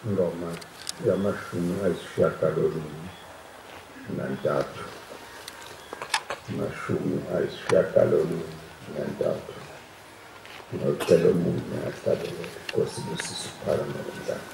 Ngoma ya mashumi ayisishiyagalolunye nantathu. Mashumi ayisishiyagalolunye nantathu. Ngocela omunye ahlabelele. Nkosi busise uPhalamende Mdlana.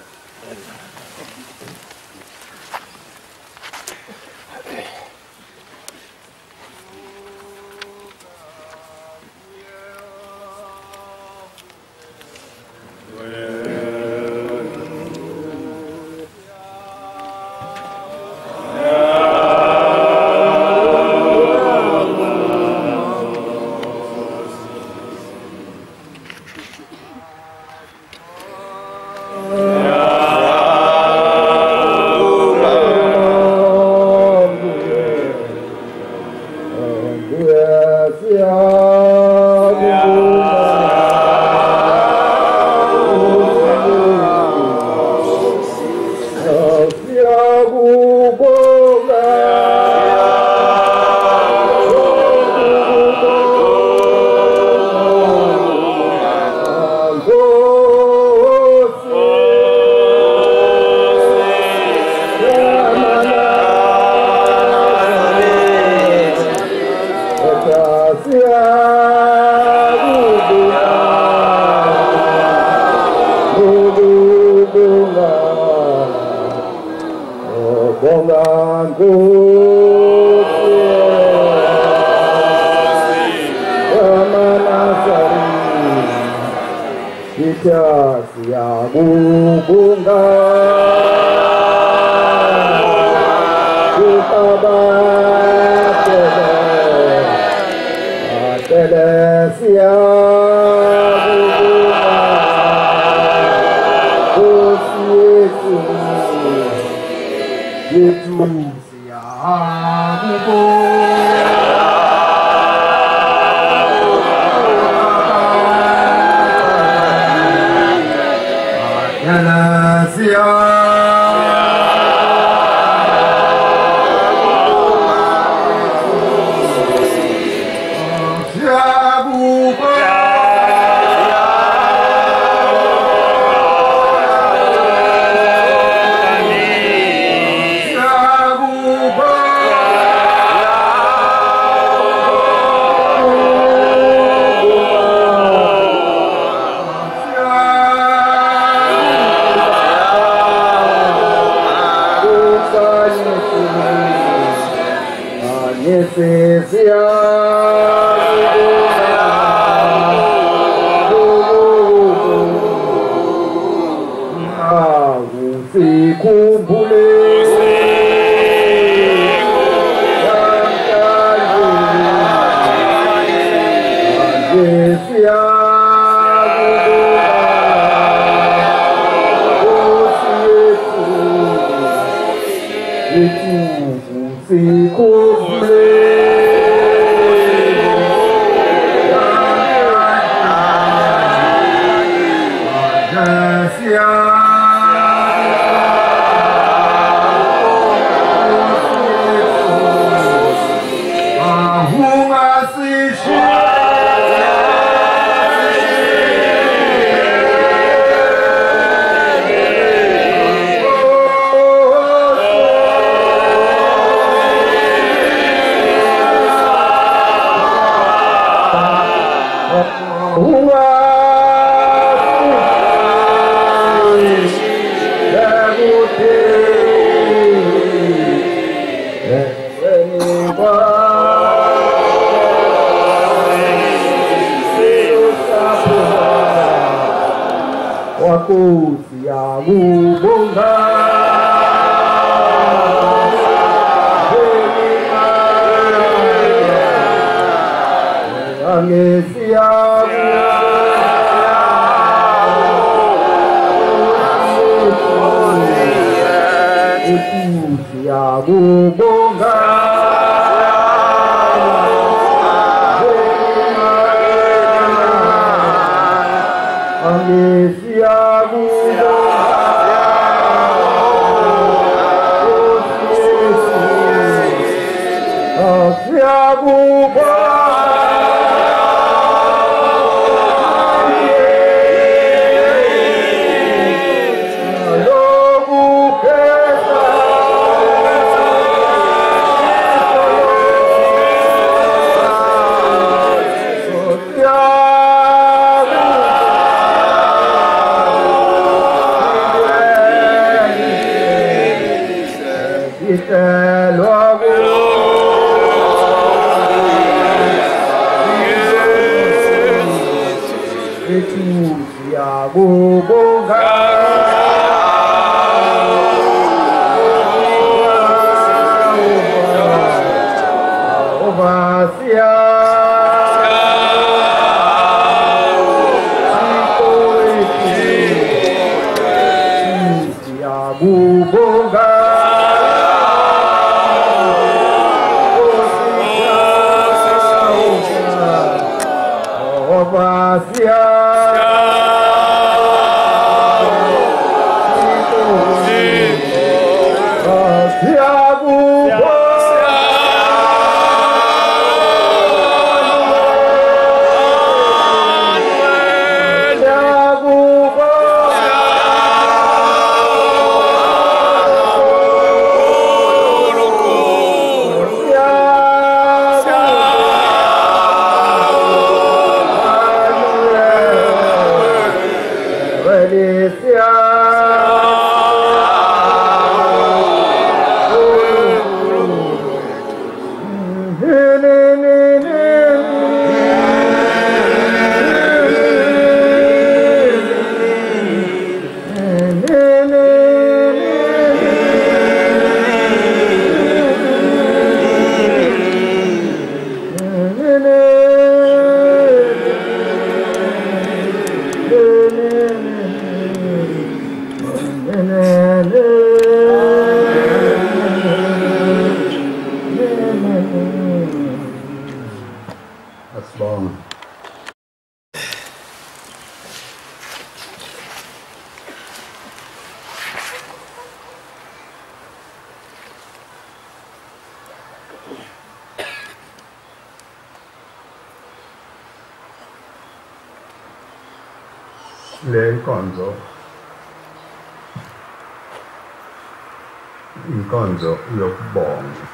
Inkonzo yokubonga.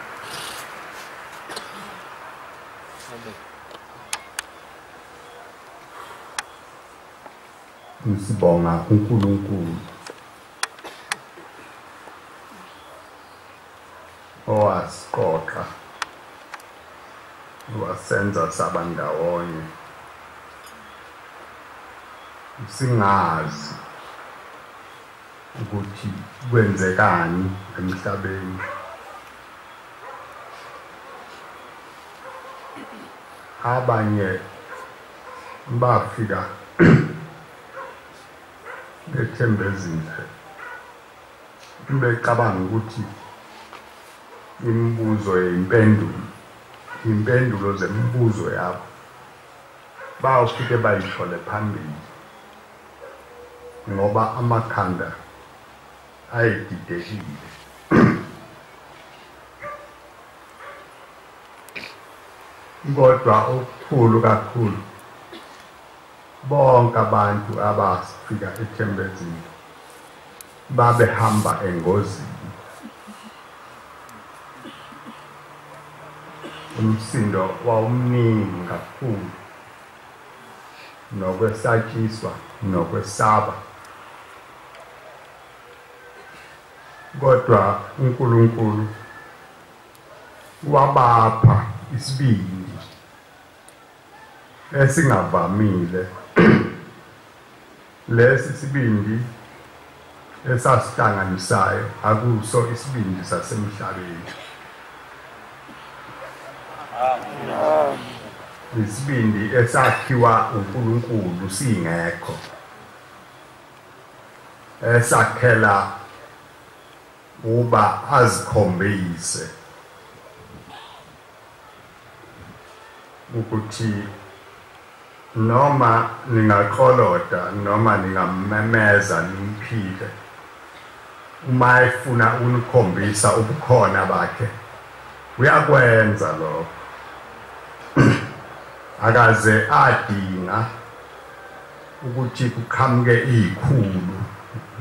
Sibonga uNkulunkulu owasiqoqa wasenza sabandawonye singazi ukuthi kwenzekani emhlabeni. Abanye bafika bethembezile becabanga ukuthi imibuzo impendulo zemibuzo yabo bawufike bayithole phambili ngoba amakhanda ayedidekile. Kodwa okukhulu kakhulu bonke abantu abafika ethembezini babehamba engozini. Umsindo wawumningi kakhulu nokwesatshiswa nokwesaba. Kodwa uNkulunkulu wabapha isibindi esingavamile. Lesi sibindi esasihlanganisayo akuso isibindi sasemhlabeni. isibindi esakhiwa uNkulunkulu singekho esakhela uba azikhombise ukuthi noma ningaqolota noma ningamemeza nimphile uma efuna unikhombisa ubukhona bakhe uyakwenza lokho akaze adinga ukuthi kuqhamuke izikhulu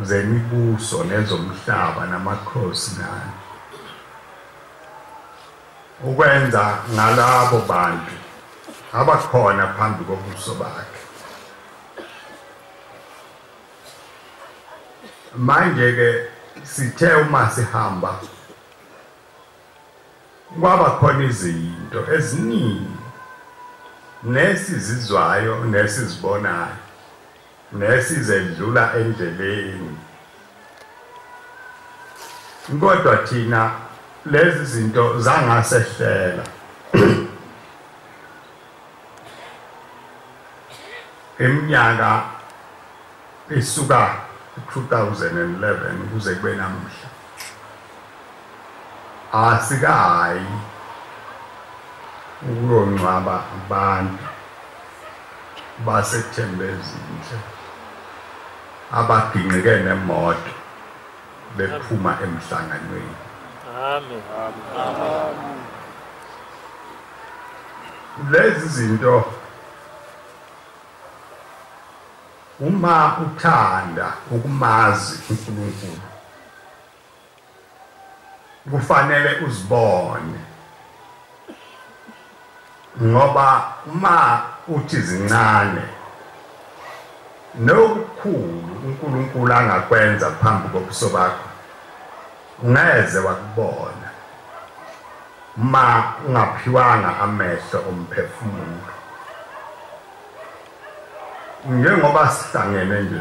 zemibuso nezomhlaba namakhosi nani ukwenza ngalabo bantu abakhona phambi kobuso bakhe. Manje ke sithe uma sihamba kwaba khona izinto eziningi nesizizwayo nesizibonayo nesizedlula endleleni, kodwa thina lezi zinto zangasehlela eminyaka isuka 2011 kuze kube namuhla asikayi ukuyonqaba abantu basethembezindle abaginqike nemoto bephuma emhlanganweni. Amen. Amen. Lezi zinto uma uthanda ukumazi uNkulunkulu kufanele uzibone, ngoba uma uthi zincane nokukhulu uNkulunkulu angakwenza phambi kobuso bakho ungeze wakubona ma ungaphiwanga amehlo omphefumulo. Njengoba sihlangene nje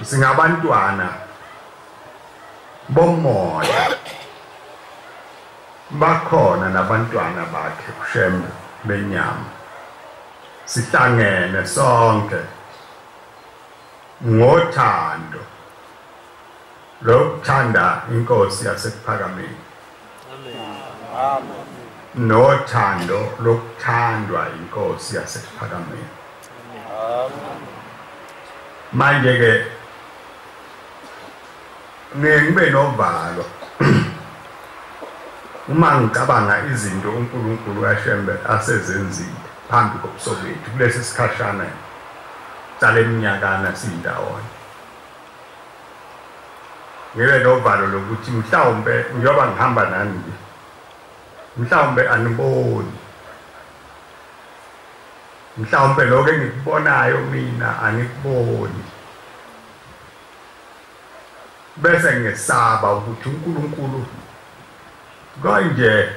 singabantwana bomoya, bakhona nabantwana bakhe uShembe benyama, sihlangene sonke ngothando lokuthanda inkosi yasePhakameni. Amen. Nothando lokuthandwa inkosi yasePhakameni. Manje ke ngibe novalo uma ngicabanga izinto uNkulunkulu kaShembe asezenzile phambi kobuso bethu kulesi sikhashana sale minyakana sindawonye. Ngibe novalo lokuthi mhlawumbe njengoba ngihamba nani nje mhlawumbe aniboni, mhlawumbe lokho engikubonayo mina anikuboni, bese ngesaba ukuthi uNkulunkulu konje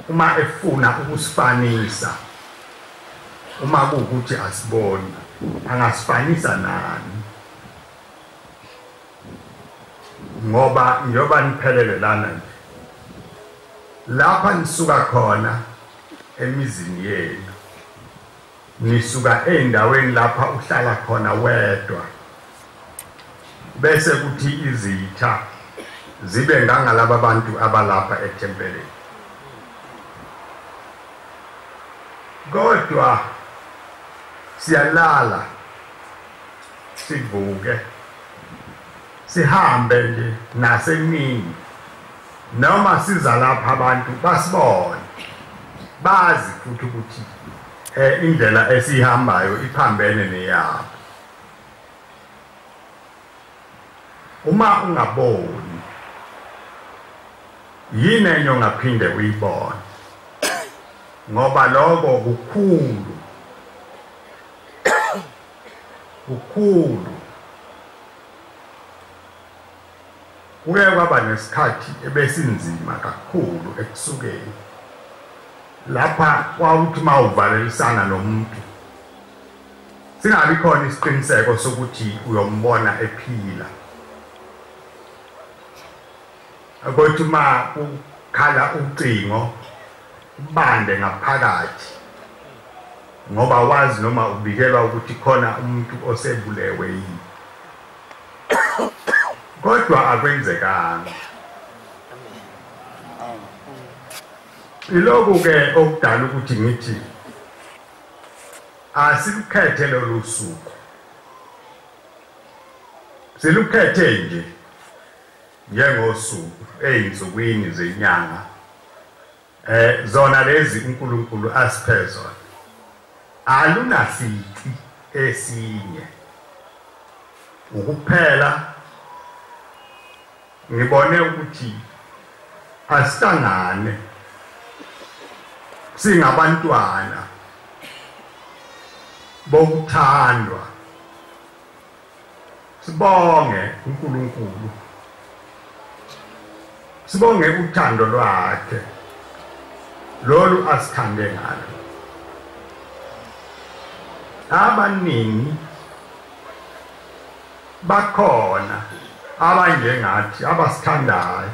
uma efuna ukusifanisa, uma kuwukuthi asiboni angasifanisa nani, ngoba njengoba niphelele lana nje lapha nisuka khona emizini yenu, nisuka endaweni lapha uhlala khona wedwa, bese kuthi izitha zibe ngangalaba bantu abalapha ethempelini. Kodwa siyalala sivuke sihambe nje nasemini, noma siza lapha abantu basibone, bazi futhi ukuthi indlela esihambayo iphambene neyabo. Uma ungaboni yini enye ongaphinde uyibone, ngoba lokho kukhulu kuke kwaba nesikhathi ebesinzima kakhulu ekusukeni lapha kwawuthi mawuvalelisana nomuntu singabi khona isiqiniseko sokuthi uyombona ephila, kodwa ma ukhala ucingo bande ngaphakathi ngoba wazi noma ubikelwa ukuthi khona umuntu osebulewe yini kodwa akwenzekanga ilokhu ke okudala ukuthi ngithi asikukhethe lolu suku silukhethe nje njengosuku eyinsukwini zenyanga zona lezi uNkulunkulu asiphezona alunasici esinye ukuphela ngibone ukuthi asihlangane singabantwana bokuthandwa sibonge uNkulunkulu sibonge uthando lwakhe lolu asithande ngalo abaningi bakhona abanjengathi abasithandayo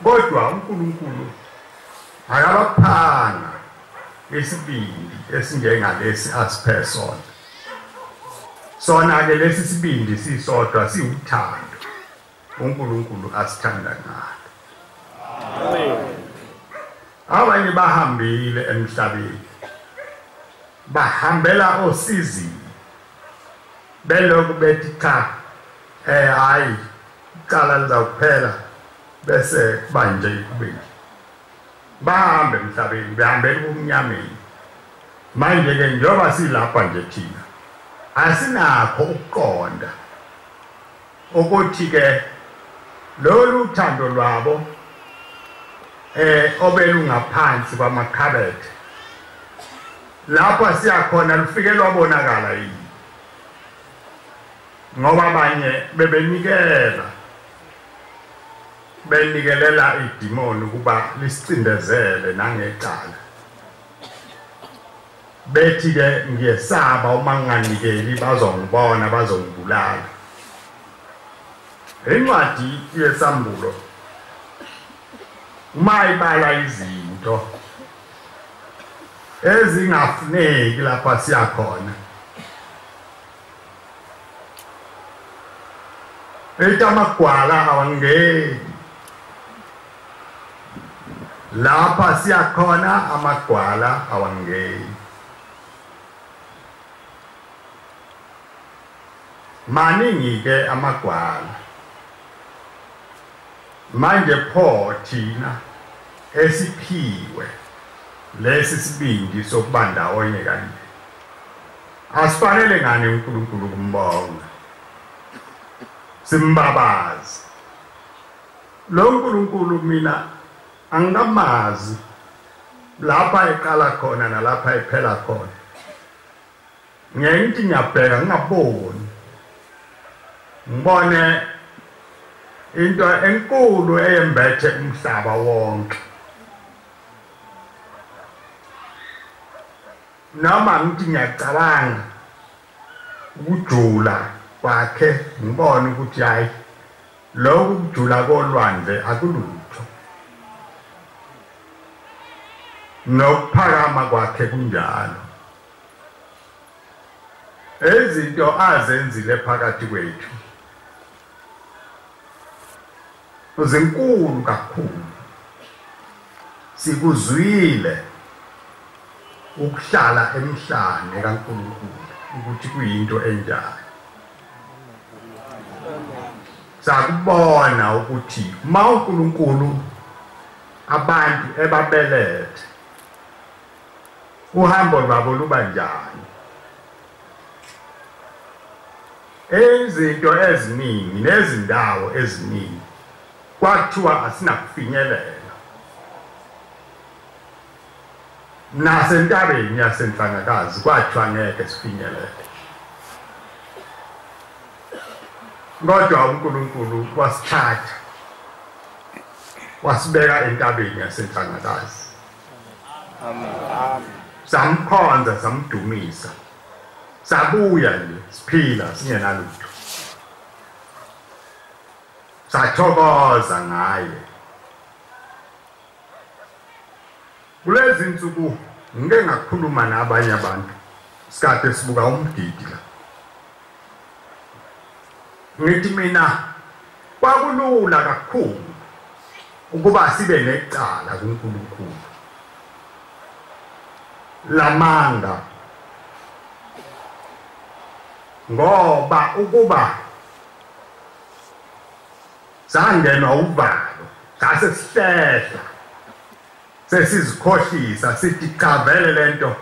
kodwa uNkulunkulu akabaphanga isibindi esinjengalesi asiphe sona sona ke lesi sibindi sisodwa siwuthando uNkulunkulu asithanda ngalo abanye bahambile emhlabeni bahambela osizi belokhu bethi cha hayi icala lizakuphela bese banje kubeni bahambe emhlabeni behambela umnyameni manje ke njoba silapha nje thina asinakho ukuqonda ukuthi ke lolu thando lwabo obelungaphansi kwamakhabethe lapha siyakhona lufike lwabonakala yini ngoba abanye benikelela idimoni ukuba lisicindezele nangecala bethi ke ngiyesaba uma nginganikeli bazongibona bazongibulala incwadi yesambulo uma ibala izinto ezingafuneki lapha siyakhona amagwala awangeni lapha siyakhona amagwala awangeni maningi ke amagwala manje pho thina esiphiwe lesi sibindi sokubanda onye kanje asifanele ngani uNkulunkulu kumbonga simbabazi lo uNkulunkulu mina angamazi lapha eqala khona nalapha ephela khona ngiyayithi ngiyabheka ngingaboni ngibone into enkulu eyembethe umhlaba wonke noma ngithi ngiyacabanga ukujula kwakhe ngibone ukuthi hayi lokhu kujula kolwandle akulutho nokuphakama kwakhe kunjalo ezinto azenzile phakathi kwethu uzinkulu kakhulu sikuzwile ukuhlala emhlane kaNkulunkulu ukuthi kuyinto enjani sakubona ukuthi uma uNkulunkulu abantu ebabelethe uhambo lwabo luba njani izinto eziningi nezindawo eziningi kwathiwa asinakufinyelela nasentabeni yasenhlanakazi kwathiwa ngeke sifinyelele kodwa uNkulunkulu wasithatha wasibeka entabeni yasenhlanakazi amen samkhonza samdumisa sabuya nje siphila singenalutho sathokoza ngaye kulezi insuku ngeke ngakhuluma nabanye abantu sikade sibuka umgidi la ngithi mina kwakulula kakhulu ukuba sibe necala kuNkulunkulu lamanga ngoba ukuba sangenwa uvalo sase sihlehla sesizikhohlisa sithi cha vele lento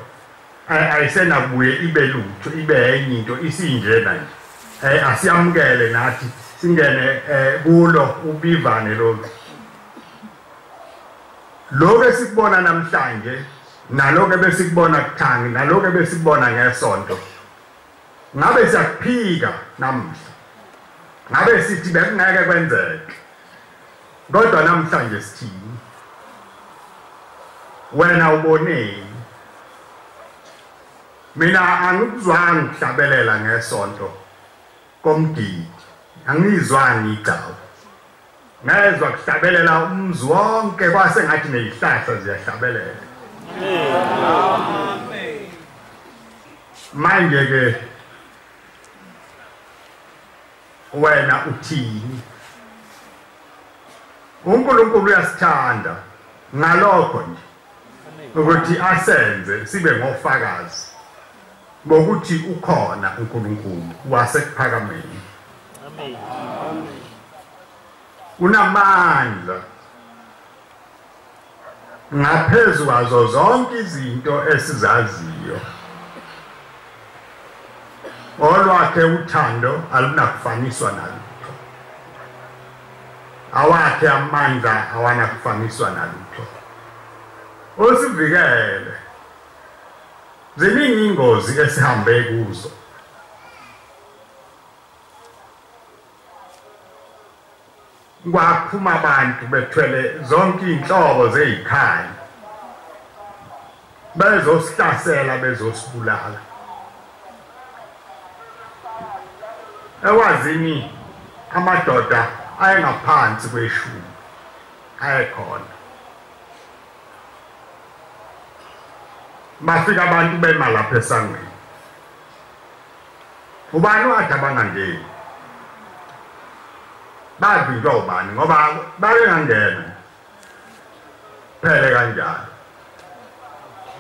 ayisenakubuye ibe lutho ibe enye into isinjena nje asiyamukele nathi singene kulo ubivane lo esikubona namhlanje naloke besikubona kuthanga naloke besikubona ngesonto ngabe siyaphika namhla ngabe sithi bekungeke kwenzeke kodwa namhlanje sithini wena uboneni mina angikuzwanga ukuhlabelela ngesonto komgidi angizwanga igcawu ngezwe kuhlabelela umzi wonke kwase ngathi nezihlahla ziyahlabelela amen manje ke wena uthini uNkulunkulu uyasithanda ngalokho nje ukuthi asenze sibe ngofakazi bokuthi ukhona uNkulunkulu wasekuphakameni amen unamandla ngaphezulu kwazo zonke izinto esizaziyo olwakhe uthando alunakufaniswa nalutho awakhe amandla awanakufaniswa nalutho usivikele ziningi ingozi esihambe kuzo kwaphuma abantu bethwele zonke inhlobo zezikhali bezosihlasela bezosibulala ewazini amadoda ayengaphansi kweshumi ayekhona bafika abantu bema lapha esangweni ubani wathi abangangeni bavinjwa ubani ngoba babengangena phele kanjalo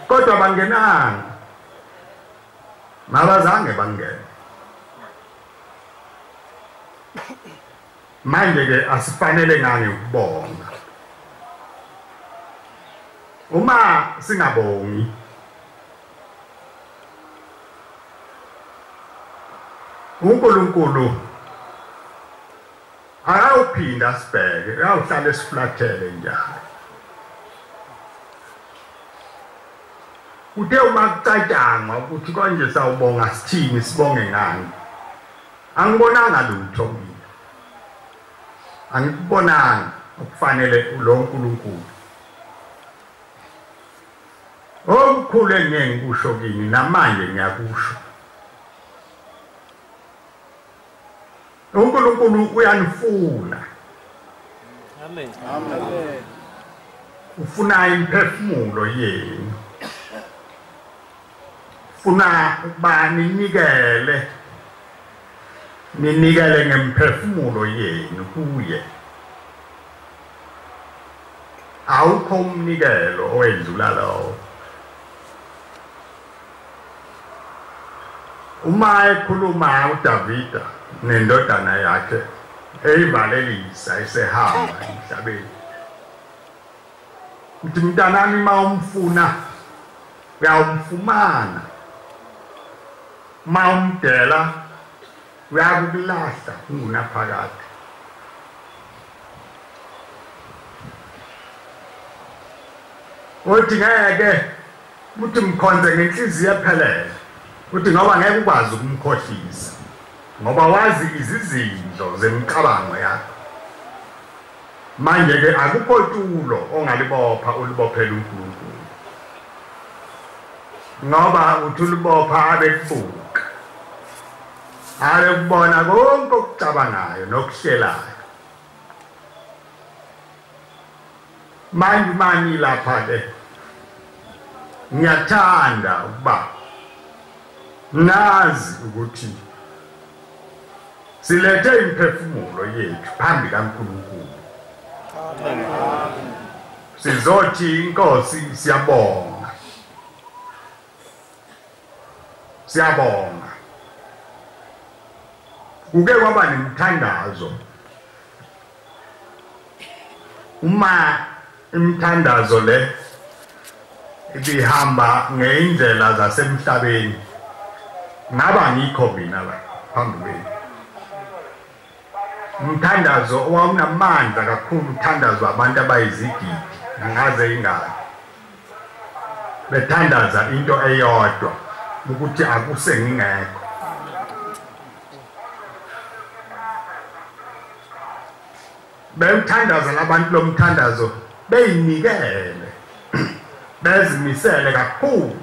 kodwa bangenanga mabazange bangene manje ke asifanele ngani ukubonga uma singabongi uNkulunkulu akawuphinda sibheke uyawuhlala esiflathele njalo uthe uma kucatshangwa ukuthi konje sawubonga sithini sibonge ngani angibonanga lutho mina angikubonanga ukufanele lo nkulunkulu okukhulu engeke ngikusho kini namanje ngiyakusho uNkulunkulu uyanifuna amen Amen. ufuna imphefumulo yenu ufuna ukuba ninikele ngemphefumulo yenu kuye awukho umnikelo owedlula lowo uma ekhuluma uDavida nendodana yakhe eyivalelisa esehamba emhlabeni uthi mntanami mawumfuna uyamfumana mawumdela uyakulahla ungunaphakade uthi ngeke uthi mkhonze ngenhliziyo ephelele uthi ngoba ngeke ukwazi ukumkhohlisa ngoba wazi izizindlo zemicabango yakho manje ke akukho tulo ongalibopha ulibophela uNkulunkulu ngoba uthulibopha abekubuka kubona konke okucabangayo nokuhlelayo manje lapha ke ngiyathanda ukuba nazi ukuthi silethe imphefumulo yethu phambi kaNkulunkulu. Sizothi inkosi siyabonga. Siyabonga. Kuke kwaba nemthandazo. Uma imthandazo le ibihamba ngeindlela zasemhlabeni ngaba ngikho mina la phambi kwenu. Umthandazo owawunamandla kakhulu, umthandazo wabantu abayizigidi ngaze ingane bethandaza into eyodwa ukuthi akuse ngingekho. Bemthandaza labantu lomthandazo beyinikele bezimisele kakhulu,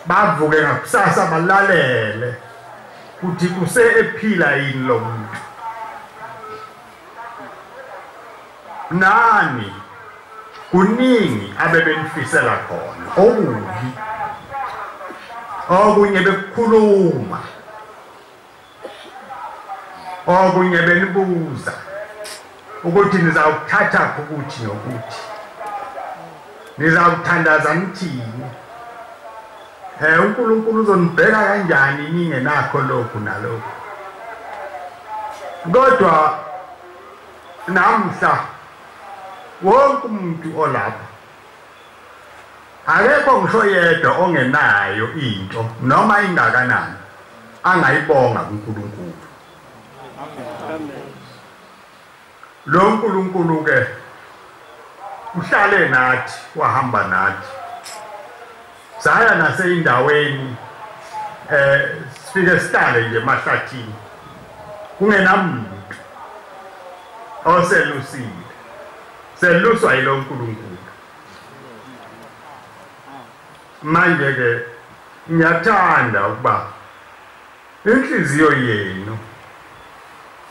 bavuke ngakusasa balalele ukuthi kuse ephila yini lo muntu. Nani kuningi abebenifisela khona okubi, okunye bekukhuluma, okunye benibuza ukuthi nizawuthatha ukuthi nokuthi nizawuthandaza nithini, uNkulunkulu uzonibheka kanjani ningenakho lokhu nalokhu. Kodwa namhla wonke umuntu olapha akekho ngisho yedwa ongenayo into noma ingakanani angayibonga kuNkulunkulu. Lo nkulunkulu ke uhlale nathi, wahamba nathi, saya naseyindaweni sifike sihlale nje emahlathini kungenamuntu oselusile, seluswa yilo nkulunkulu. Manje ke ngiyathanda ukuba inhliziyo yenu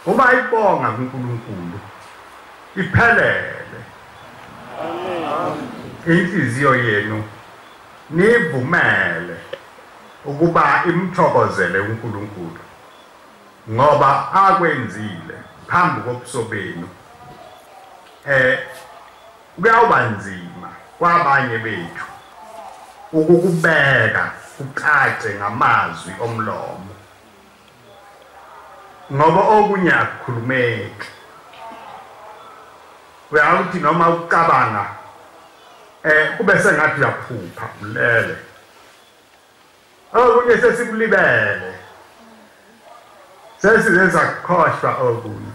uma ibonga kuNkulunkulu iphelele. Inhliziyo yenu nivumele ukuba imthokozele uNkulunkulu ngoba akwenzile phambi kobuso benu. Kuyawuba nzima kwabanye bethu ukukubeka kucace ngamazwi omlomo ngoba okunye akukhulumeki. Uyawuthi noma ucabanga kube sengathi uyaphupha ulele, okunye sesikulibele, sesizenza kukhohlwa okunye,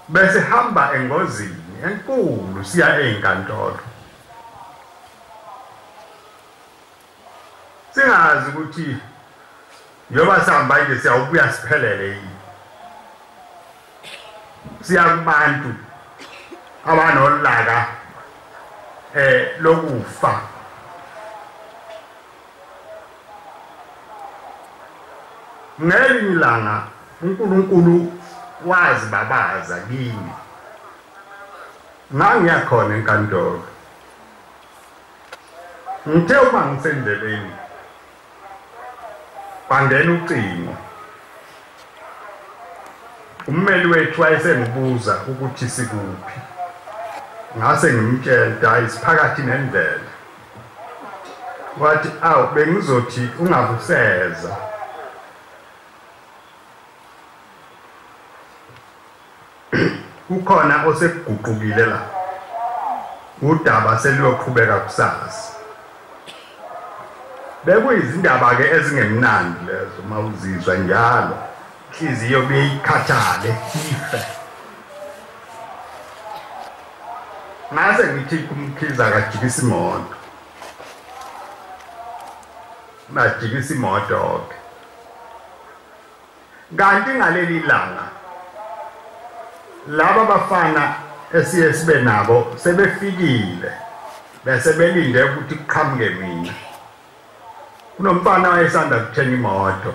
bese hamba engozini enkulu siya enkantolo singazi ukuthi njengoba sihamba nje siyawubuya siphelele yini. Siya kubantu abanolaka lokufa. Ngelinye ilanga uNkulunkulu wazibabaza kimi, ngangiyakhona enkantolo. Ngithe uma ngisendleleni kwangena ucingo, ummeli wethu wayesengibuza ukuthi sikuphi. Ngase ngimtshela isiphakathi nendlela. Wathi awu bengizothi ungabuseza. Kukhona osekuguqukile la, udaba seluyoqhubeka kusasa. Bekuyizindaba ke ezingemnandi lezo mawuzizwa njalo, inhliziyo beyikhathale ife. Ngase ngithi kumkhiza kajikisa imoto, majikisa imoto ke. Kanti ngaleli langa laba bafana esiye sibe nabo sebefikile, bese belinde ukuthi kuqhamuke mina. Kunomfana wayesanda kuthenga imoto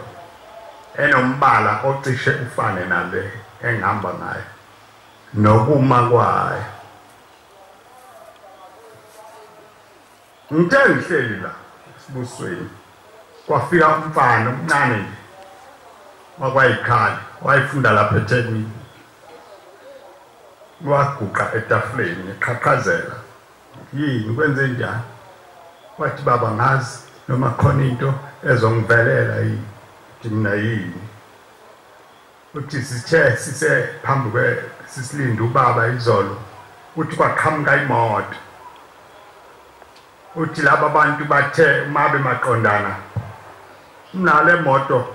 enombala ocishe ufane nale engihamba ngayo nokuma kwayo. ngithe ngihleli la sibusweni kwafika umfana omncane nje wakwayikhali wayefunda lapha eThekwini waguqa etafuleni eqhaqhazela yini kwenze njani wathi baba ngazi noma khona into ezongivelela yini mina yini uthi sithe sise phambi kwe sisilinda ubaba izolo uthi kwaqhamuka imoto uthi laba bantu bathe uma bemaqondana nale moto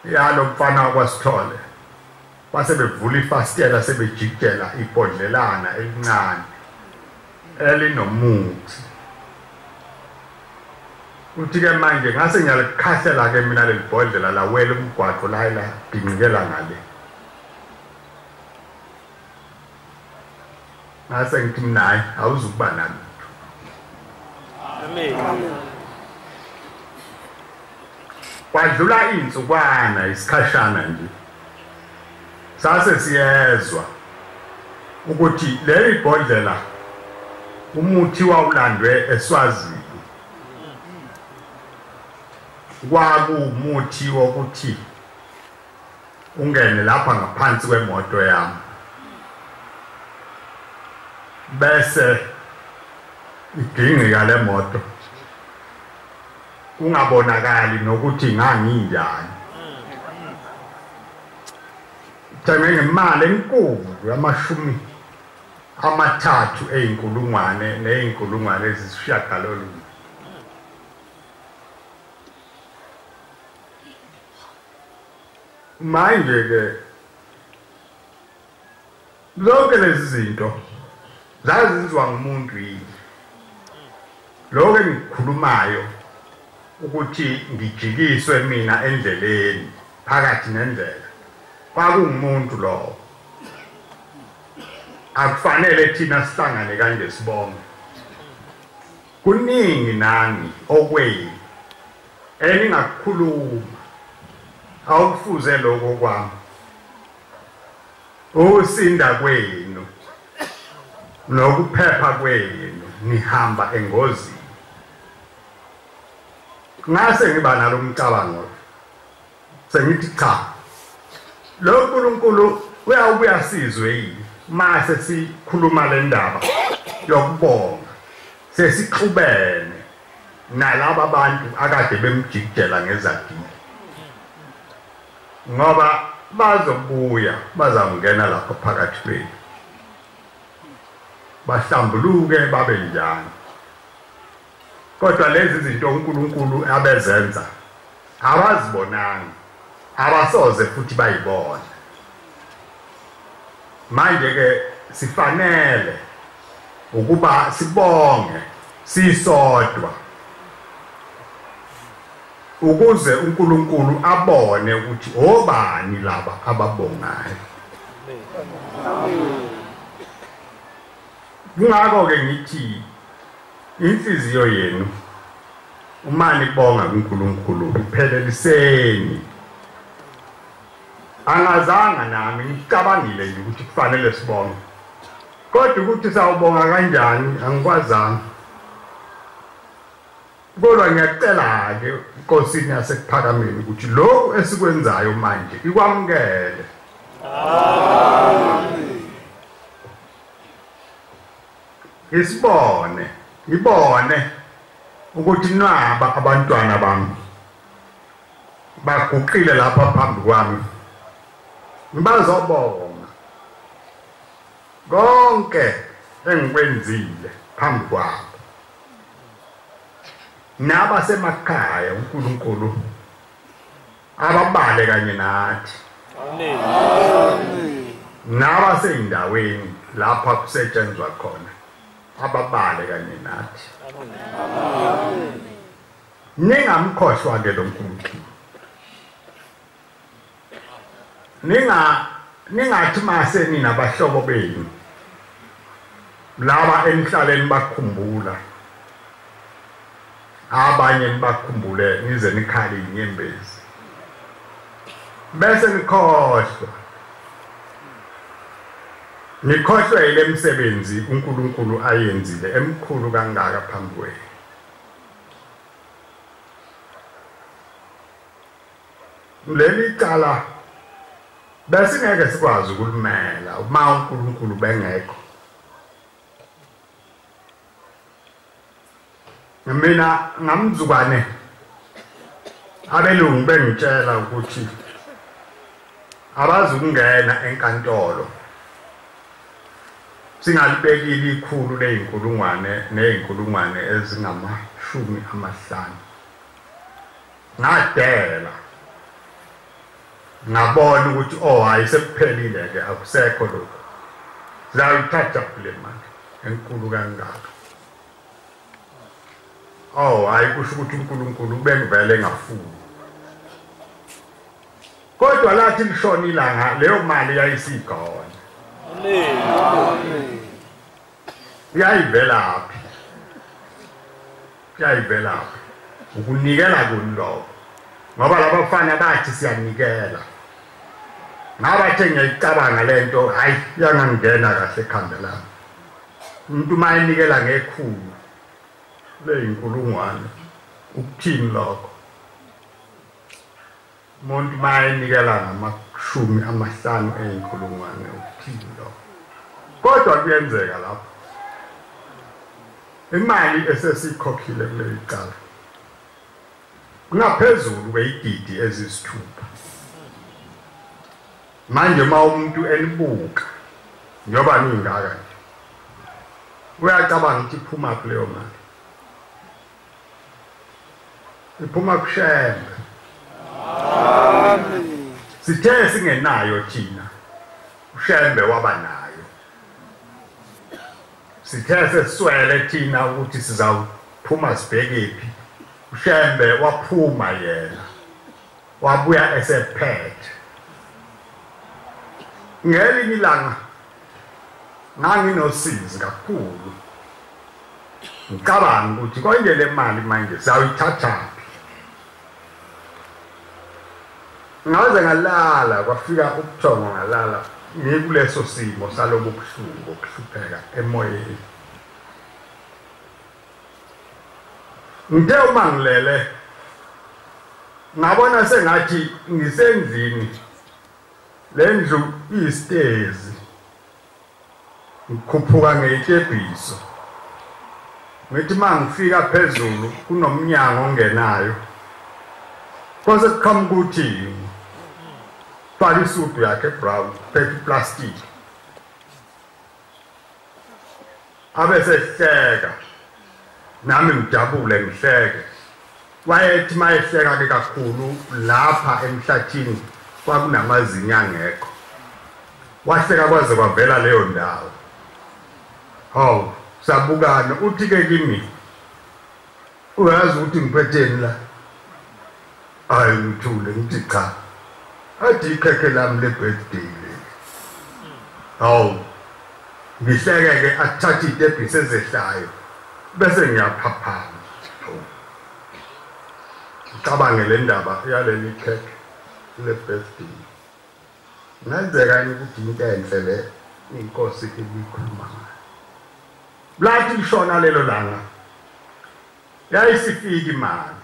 yalo mfana kwaSithole base bevula ifastela sebejikela ibhodlelana elincane elinomuthi uthi ke manje ngase ngiyalikhahlela ke mina lelibhodlela la wele umgwaqo la dinqikela ngale ngase ngithi mina awuzukuba nami Amen. kwadlula insukwana isikhashana nje sase siyezwa ukuthi leli bhodlela umuthi wawulandwe eSwazini kwakuumuthi wokuthi ungene lapha ngaphansi kwemoto yami bese idingeka le moto ungabonakali nokuthi nganginjani thenge ngemali enkulu yamashumi amathathu eyinkulungwane neyinkulungwane ezisishiyagalolunye manje ke zonke lezi zinto zazenziwa ngumuntu yini lokho engikhulumayo ukuthi ngijikiswe mina endleleni phakathi nendlela kwakungumuntu lo akufanele thina sihlangane kanje sibonge kuningi nani okweyini eningakukhuluma awukufuze lokho kwami usinda kwenu nokuphepha kwenu nihamba engozini ngase ngiba nalo umcabango sengithi cha lo uNkulunkulu uyabuya sizwe yini mase sikhuluma le ndaba yokubonga sesixubene nalabo abantu akade bemjikijela ngezadini ngoba bazobuya bazangena lapha phakathi kwethu bahlambuluke babe njani kodwa lezi zinto uNkulunkulu abezenza abazibonanga abasoze futhi bayibone manje ke sifanele ukuba sibonge sisodwa ukuze uNkulunkulu abone ukuthi obani laba ababongayo ngakho ke ngithi inhliziyo yenu uma nibonga uNkulunkulu ipheleliseni angazanga nami ngicabangile nje ukuthi kufanele sibonge kodwa ukuthi sawubonga kanjani angikwazanga kodwa ngiyacela ke iNkosini yasekuphakameni ukuthi lokho esikwenzayo manje ikwamukele amen ibone ukuthi naba abantwana bami baguqile lapha phambi kwami ngibazobonga konke engikwenzile phambi kwabo nabasemakhaya uNkulunkulu ababale kanye nathi amen nabaseyindaweni lapha kusetshenzwa khona ababale kanye nathi amen ningamkhohlwa ke lo Nkulunkulu ningathi mase ninabahlobo benu laba enihlaleni bakhumbula abanye nibakhumbule nize nikhali inyembezi bese nikhohlwa ngikhohlwe ile msebenzi uNkulunkulu ayenzile emkhulu kangaka phambi kwenu. Leli cala bese ngeke sikwazi ukulimela uma uNkulunkulu bengekho. Mina ngamzukwane abelungu bengitshela ukuthi abazi ukungena enkantolo singalibekile ikhulu leyinkulungwane neyinkulungwane ezingama-50. Ngadela ngabona ukuthi hayi sekuphelile ke akusekho lokho. Sizayithatha le mali enkulu kangaka. Hayi kusho ukuthi uNkulunkulu bengivele ngafuna. Kodwa lathi lishona ilanga leyo mali yayisikhona. Yayivelaphi? Yayivelaphi? Ukunikela kuloko. Ngoba labafana bathi siyanikela. Ngabathe ngiyicabanga lento hayi yangangena kahle ekhanda lami. Umuntu mayenikela ngekhulu leyinkulungwane ukuthini lokho? Umuntu mayenikela ngama-50 eyinkulungwane ukuthini lokho? Kodwa kuyenzeka lapho. Imali esesikhokhile kuleli cala kungaphezulu kweyigidi ezisithupha. Manje uma umuntu elibuka njoba ningaka nje uyacabanga ukuthi iphuma kuleyo mali. Iphuma kushembe. Amen. Sithe singenayo thina ushembe waba nayo. Sithe seswele thina ukuthi sizawuphuma sibhekephi. Ushembe waphuma yena wabuya esephethe. Ngelinye ilanga nganginosizi kakhulu. Ngicabanga ukuthi konke le mali manje sawuyithathaphi. Ngaze ngalala kwafika ubuthongo ngalala ngikuleso simo salobo buhlungu okuhlupheka emoyeni. Ngithe uma ngilele ngabona sengathi ngisendlini lendlu istairs ngikhuphuka ngeyitebhiso. Ngithi mangifika phezulu kunomnyango ongenayo. Kose kukhama ukuthi faka isudu yakhe brown phezu plastic. Abese hleka nami ngijabule ngihleke. Wayethi mayehleka ke kakhulu lapha emhlathini kwakunamazinya angekho. Wahleka kwaze kwavela leyo ndawo. Hawu sabukana uthi ke kimi uyazi ukuthi ngiphetheni la? Hayi ngithule ngithi cha. Athi ikhekhe lami le-birthday le. Hawu ngihleke ke athatha itebhisi ezehlayo bese ngiyaphaphama. Ngicabange le ndaba yaleli khekhe le-birthday. Ngenzeka ukuthi into enhle le inkosi ibikhuluma ngayo. Lathi lishona lelo langa yayisifika imali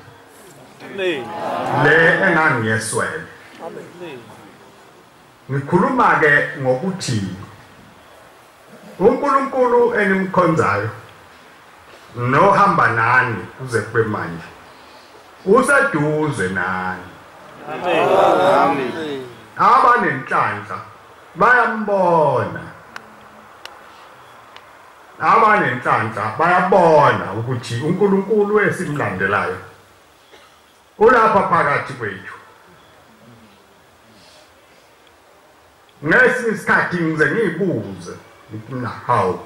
le engangiyeswele. Ngikhuluma ke ngokuthi uNkulunkulu enimkhonzayo nohamba nani kuze kube manje useduze nani. Amen. Abanenhlanhla bayambona. Abanenhlanhla bayabona ukuthi uNkulunkulu esimlandelayo ulapha phakathi kwethu. Ngesinye isikhathi ngize ngiyibuze mina hawu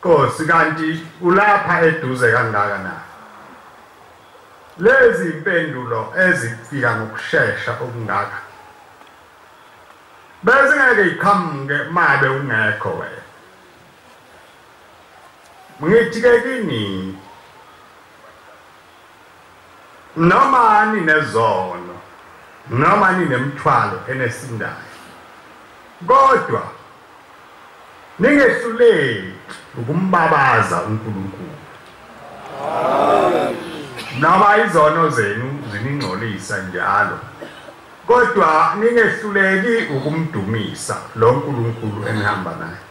Nkosi kanti ulapha eduze kangaka na? Lezi impendulo ezifika ngokusheshsha okungaka bese ngeke iqhamuke mabe ungekho wena. Ngithi ke kini noma ninezono noma ninemthwalo enesindayo kodwa ningehluleki ukumbabaza uNkulunkulu noma izono zenu ziningcolisa njalo kodwa ningehluleki ukumdumisa lo uNkulunkulu enihamba naye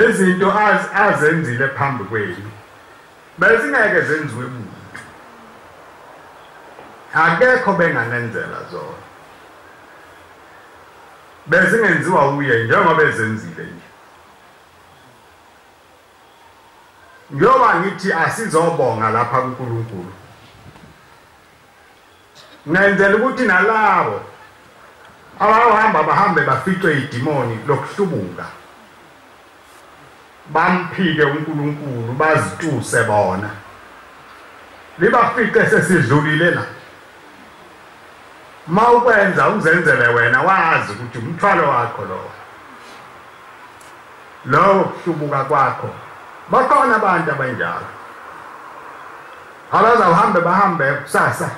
izinto azenzile phambi kwenu bezingeke zenziwe umuntu akekho benganenzela zona bezingenziwa uye njengoba ezenzile nje njengoba ngithi asizobonga lapha kuNkulunkulu ngenzela ukuthi nalabo abahamba bahambe baficwe idimoni lokuhlubuka bamphike uNkulunkulu bazituse bona libafice sesidlulile la mawukwenza uzenzele wena wazi ukuthi umthwalo wakho lo kuhlubuka kwakho bakhona abantu abanjalo abazawuhambe bahambe kusasa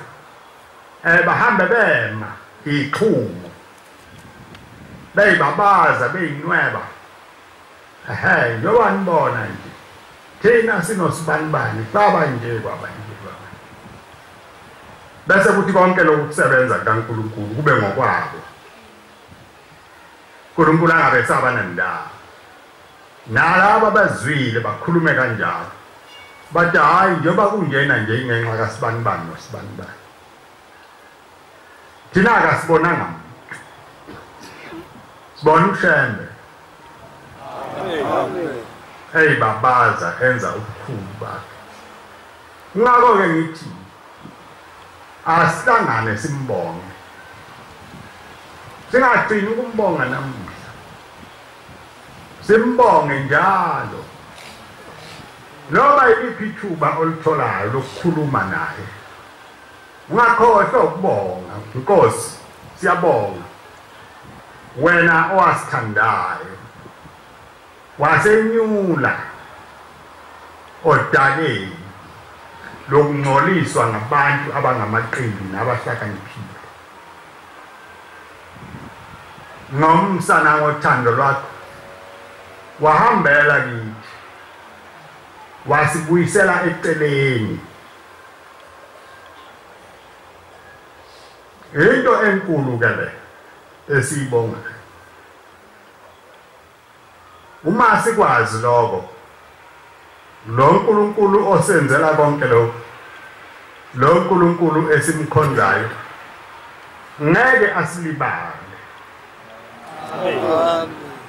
bahambe bema iqhumo beyibabaza beyinweba njengoba nibona nje thina sinosibanibani baba nje kwabanye bese kuthi konke lokhu kusebenza kaNkulunkulu kube ngokwabo uNkulunkulu angabe sabana ndaba nalabo bazwile bakhulume kanjalo bathi hayi njengoba kunjena nje ingenxa kaSibanibani noSibanibani thina akasibonanga sibona uShembe babaza enza ubukhulu bakhe ngakho-ke ngithi asihlangane simbonge singagcini ukumbonga namuhla simbonge njalo noma yiliphi ithuba olitholayo lokukhuluma naye ungakhohlwa ukubonga Nkosi siyabonga wena owasithandayo wasenyula odakeni lokungcoliswa ngabantu abangamaqili nabahlakaniphile ngomsana ngothando lwakho wahambela kithi wasibuyisela eceleni into enkulu ke le esiyibongayo uma sikwazi lokho lo uNkulunkulu osenzela konke lokho lo uNkulunkulu esimkhonzayo ngeke asilibale amen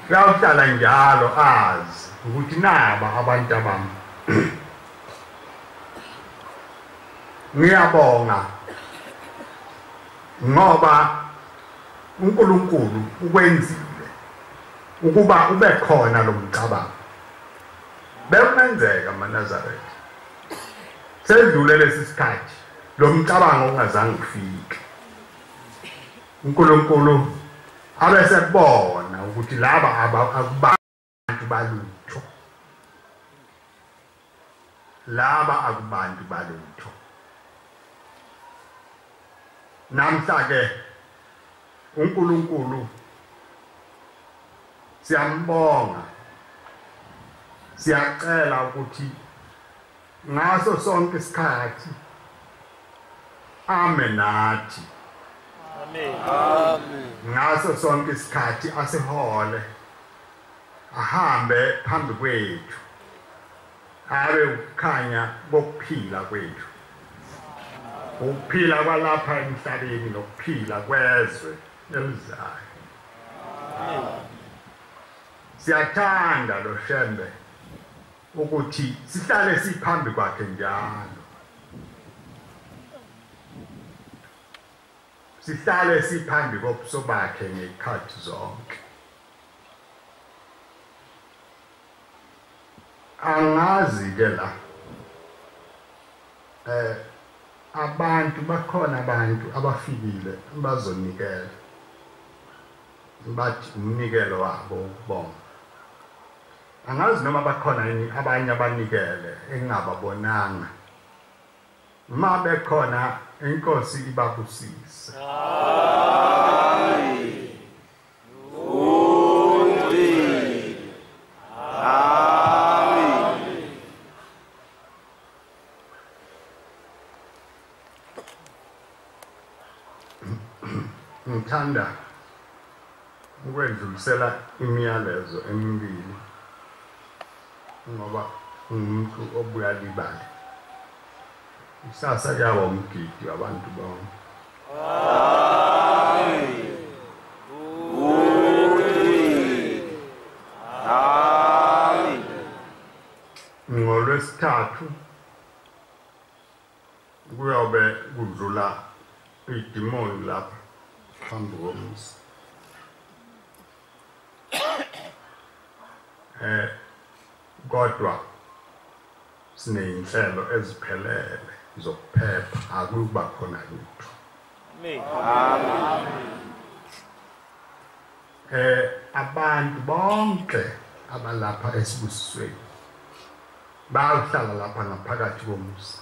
uyawuhlala njalo azi ukuthi naba abantu abami ngiyabonga ngoba uNkulunkulu ukwenzile ukuba ube khona lo mcabango bekumenzeka maNazaretha sedlule lesisikhathi lo mcabango ungazange ufike uNkulunkulu abesebona ukuthi laba akubantu balutho laba akubantu balutho namhla ke uNkulunkulu siyambonga siyacela ukuthi ngaso sonke isikhathi amen nathi amen ngaso sonke isikhathi asihole ahambe phambi kwethu abe ukukhanya kokuphila kwethu ukuphila kwalapha emhlabeni nokuphila kwezwe elizayo siyathanda lo Shembe ukuthi sihlale siphambi kwakhe njalo sihlale siphambi kobuso bakhe ngekhathi zonke angazi ke la abantu bakhona abantu abafikile bazonikela bathi umnikelo wabo ukubonga angazi noma bakhona yini abanye abanikele engababonanga uma bekhona inkosi ibabusise ngithanda ukwedlulisela imiyalezo emibili ngoba umuntu obuya libala isasa kuyaba umgidi wabantu bonke. NgoLwesithathu kuyobe kudlula idimoni lapha phambi komuzi. Kodwa sineyinhlelo eziphelele zokuphepha akuba khona lutho. Abantu bonke abalapha esibusisweni bayahlala lapha ngaphakathi komuzi.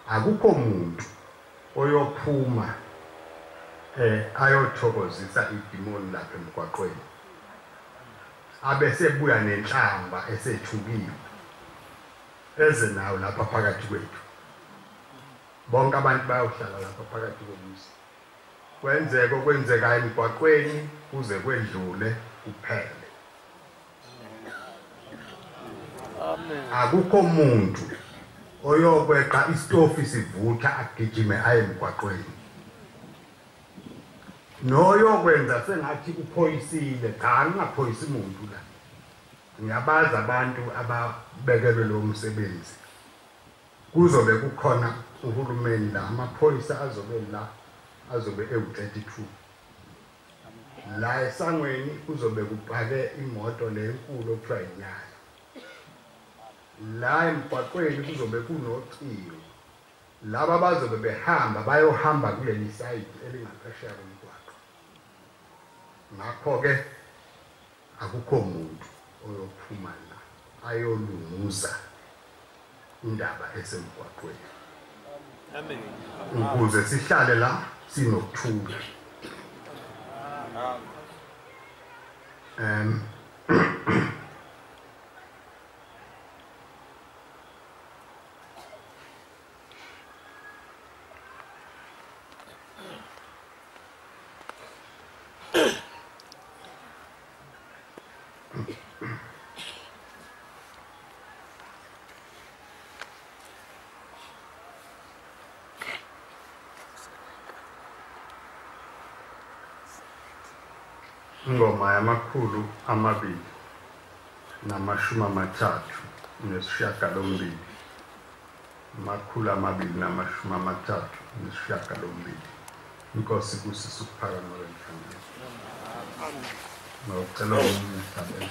Akukho umuntu oyophuma ayothokozisa idimoni lapha emgwaqweni abesebuya nenhlamba esethukile eze nawo lapha phakathi kwethu. Bonke abantu bayohlala lapha phakathi komuzi. Kwenzeke okwenzekayo emgwaqweni kuze kwedlule kuphele. Amen. Akukho umuntu oyokweqa istofi sivutha agijime aye emgwaqweni. Noyokwenza sengathi uphoyisile, cha ngaphoyisi umuntu la. Ngiyabaza abantu ababekelwe lo msebenzi. Kuzobe kukhona uhulumeni la, amaphoyisa azobe la, azobe ewu-32. La esangweni kuzobe kupake imoto lenkulu okuthiwa inyala. La emgwaqweni kuzobe kunocingo. Laba bazobe behamba bayohamba kuleli side elingaphesheya komgwaqo. Ngakho-ke akukho umuntu oyophuma la ayolunguza indaba esemgwaqweni. Amen. Ukuze sihlale la sinokuthula. Ingoma yamakhulu 230 nesishiyagalombili. Amakhulu 230 nesishiyagalombili. Inkosi kusisa ukuphakama kwemhlangano. Ngicela umuntu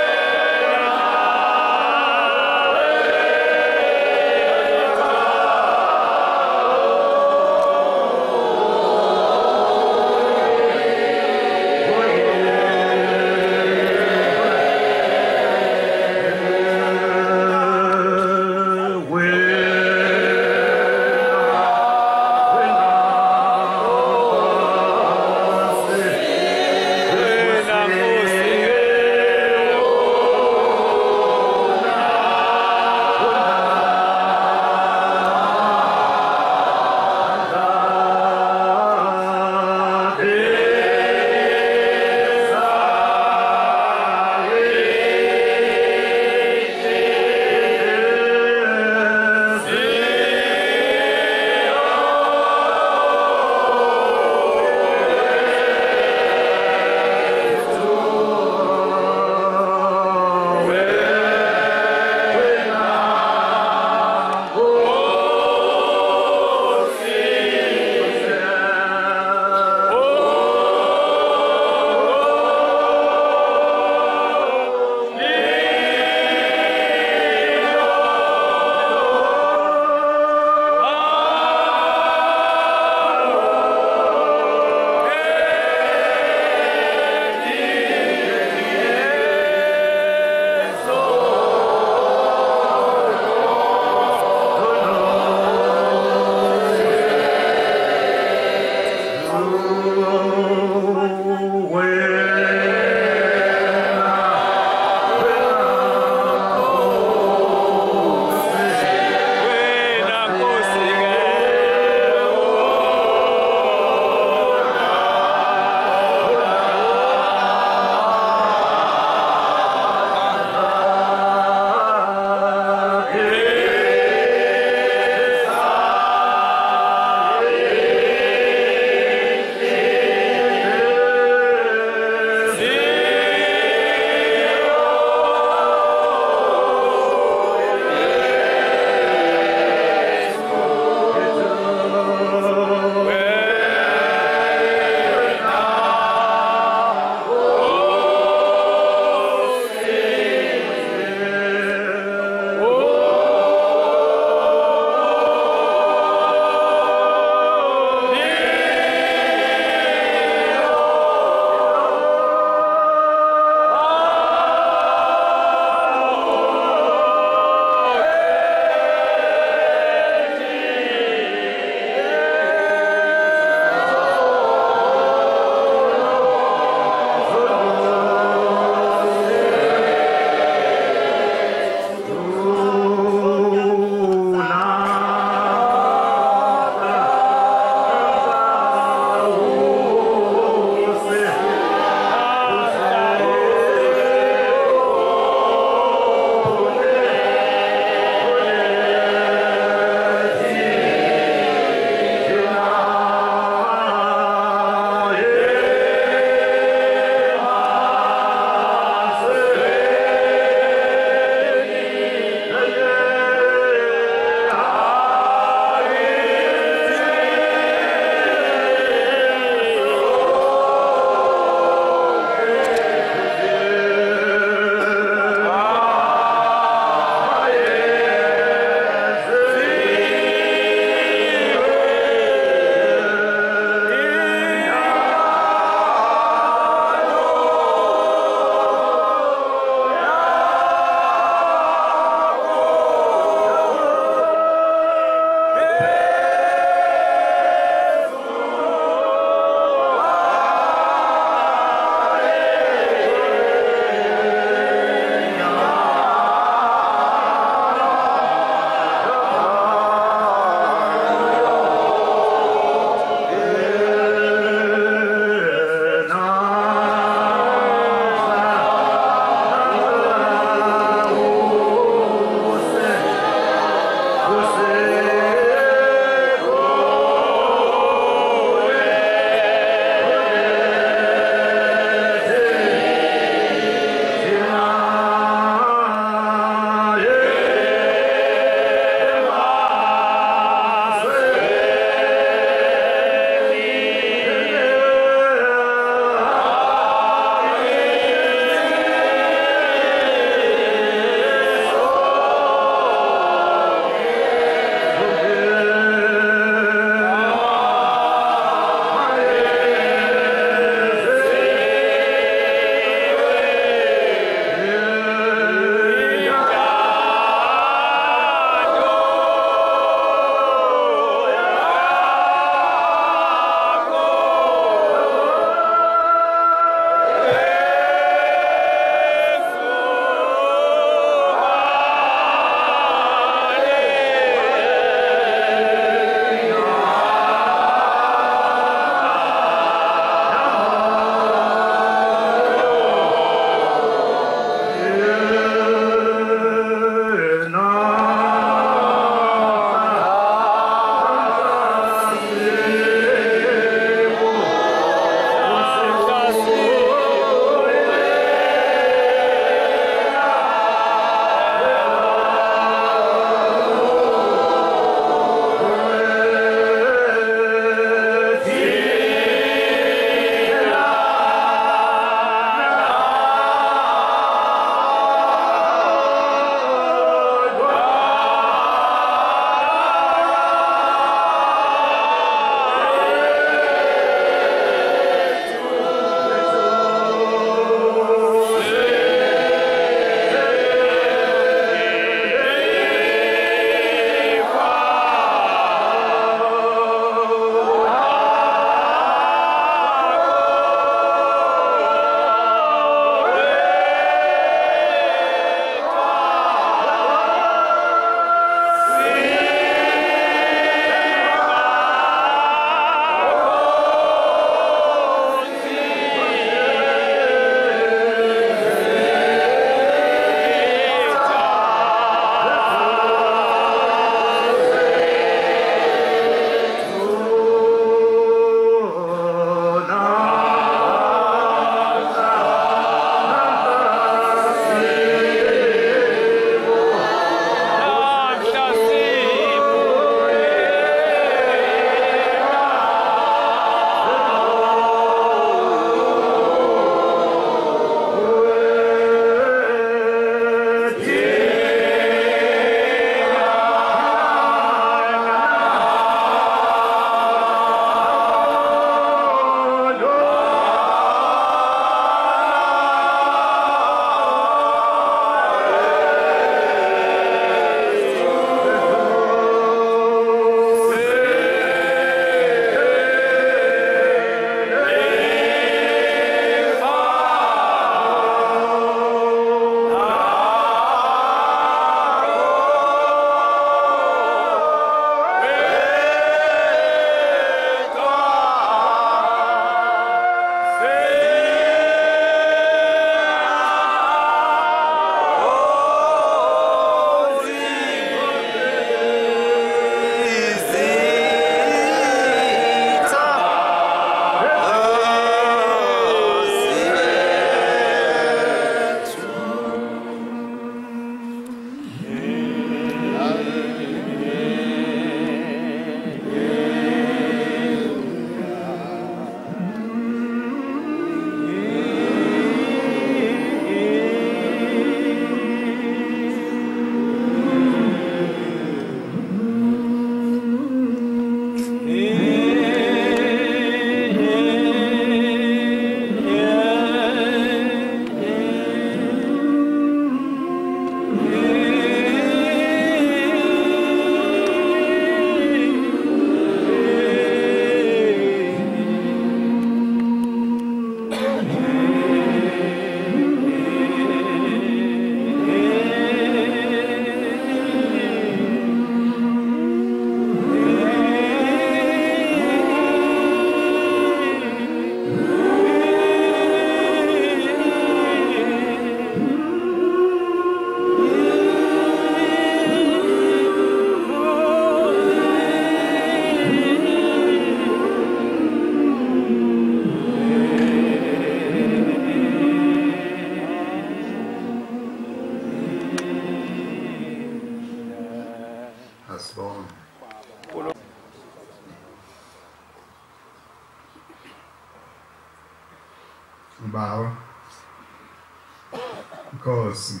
Nkosi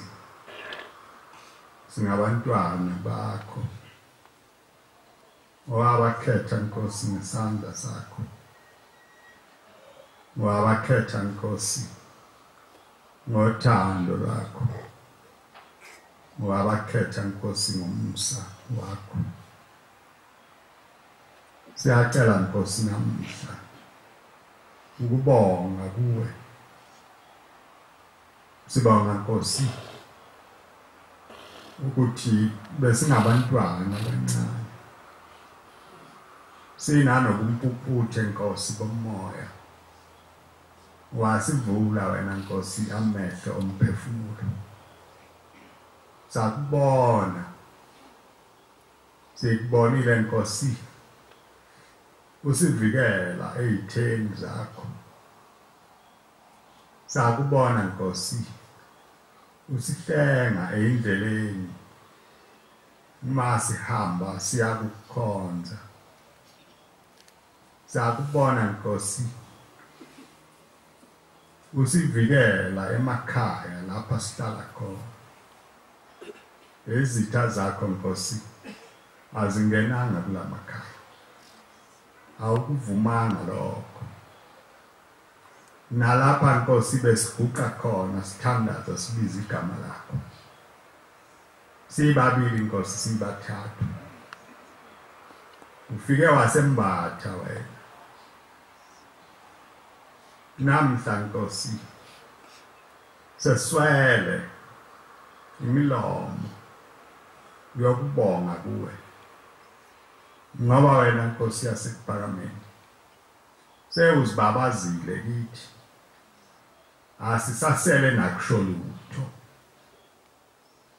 singabantwana bakho owabakhetha Nkosi ngesandla sakho owabakhetha Nkosi ngothando lwakho owabakhetha Nkosi ngommusa wakho siyacela Nkosi namuhla ukubonga kuwe sibonga Nkosi ukuthi besingabantwana abancane sinanokumpuphuthe Nkosi bomoya wasivula wena Nkosi amehlo omphefumulo sakubona sikubonile Nkosi usivikela ezitheni zakho sakubona Nkosi usihlenga endleleni masihamba siyakukhonza sakubona Nkosi usivikela emakhaya lapha sihlala khona izitha zakho Nkosi azingenanga kulamakhaya awukuvumanga lokho nalapha Nkosi besiguqa khona sithandaza sibiza igama lakho sibabili Nkosi sibathathu ufike wasembatha wena namhla Nkosi seswele imilomo yokubonga kuwe ngoba wena Nkosi yasekuphakameni sewuzibabazile kithi asisasele nakusho lutho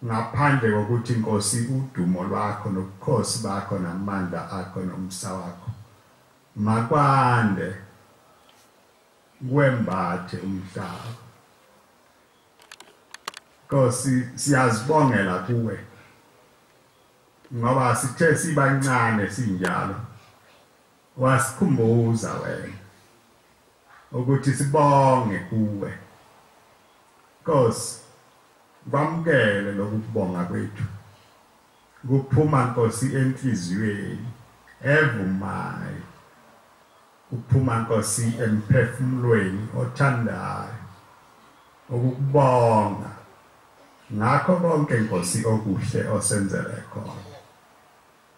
ngaphandle kokuthi Nkosi udumo lwakho nobukhosi bakho namandla akho nomsa wakho makwande kwembathe umhlaba Nkosi siyazibongela kuwe ngoba sithe sibancane sinjalo wasikhumbuza wena ukuthi sibonge kuwe Nkosi kwamkele lokubonga kwethu kuphuma Nkosi enhliziyweni evumayo kuphuma Nkosi emphefumulweni othandayo ukubonga ngakho konke Nkosi okuhle osenzele khona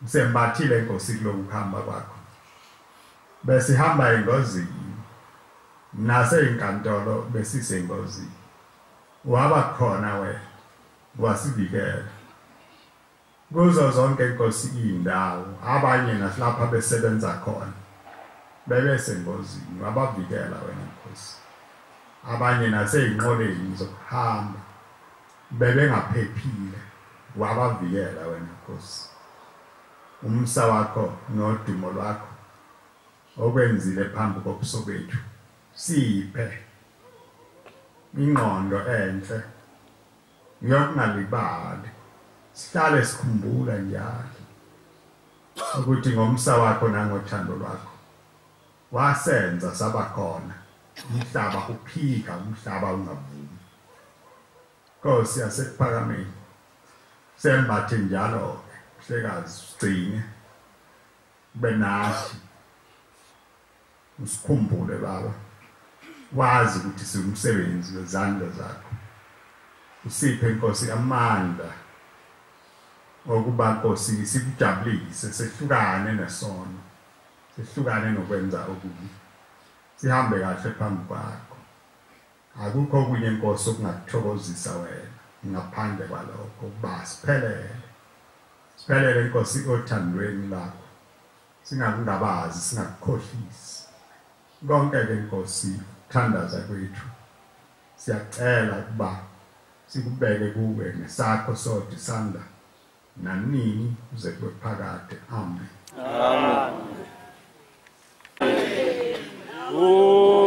sembathile Nkosi kulokuhamba kwakho besihamba engozini nase inkantolo besisengozini waba khona wena wasivikela kuzo zonke Nkosi indawo abanye nasilapha besebenza khona bebesengozini wabavikela wena Nkosi abanye naseyinqoleni zokuhamba bebengaphephile wabavikela wena Nkosi umsa wakho nodumo lwakho okwenzile phambi kobuso bethu siphe ingqondo enhle yokungalibali sihlale sikhumbula njalo ukuthi ngomsa wakho nangothando lwakho wasenza sabakhona umhlaba uphika umhlaba ungavumi Nkosi yasekuphakameni sembathe njalo hlekazi sigcine benathi usikhumbule baba wazi ukuthi siumsebenzi wezandla zakho usiphe Nkosi amandla okuba Nkosi sikujabulise sehlukane nesono sehlukane nokwenza okubi sihambe kahle phambi kwakho akukho kunye Nkosi okungakuthokozisa wena ngaphandle kwalokho kuba siphelele Nkosi othandweni lakho singakungabazi singakukhohlisi konke ke Nkosi thandaza kwethu siyacela ukuba sikubeke kuwe nesakho sodwa isandla nanini uze kube phakade amen Oh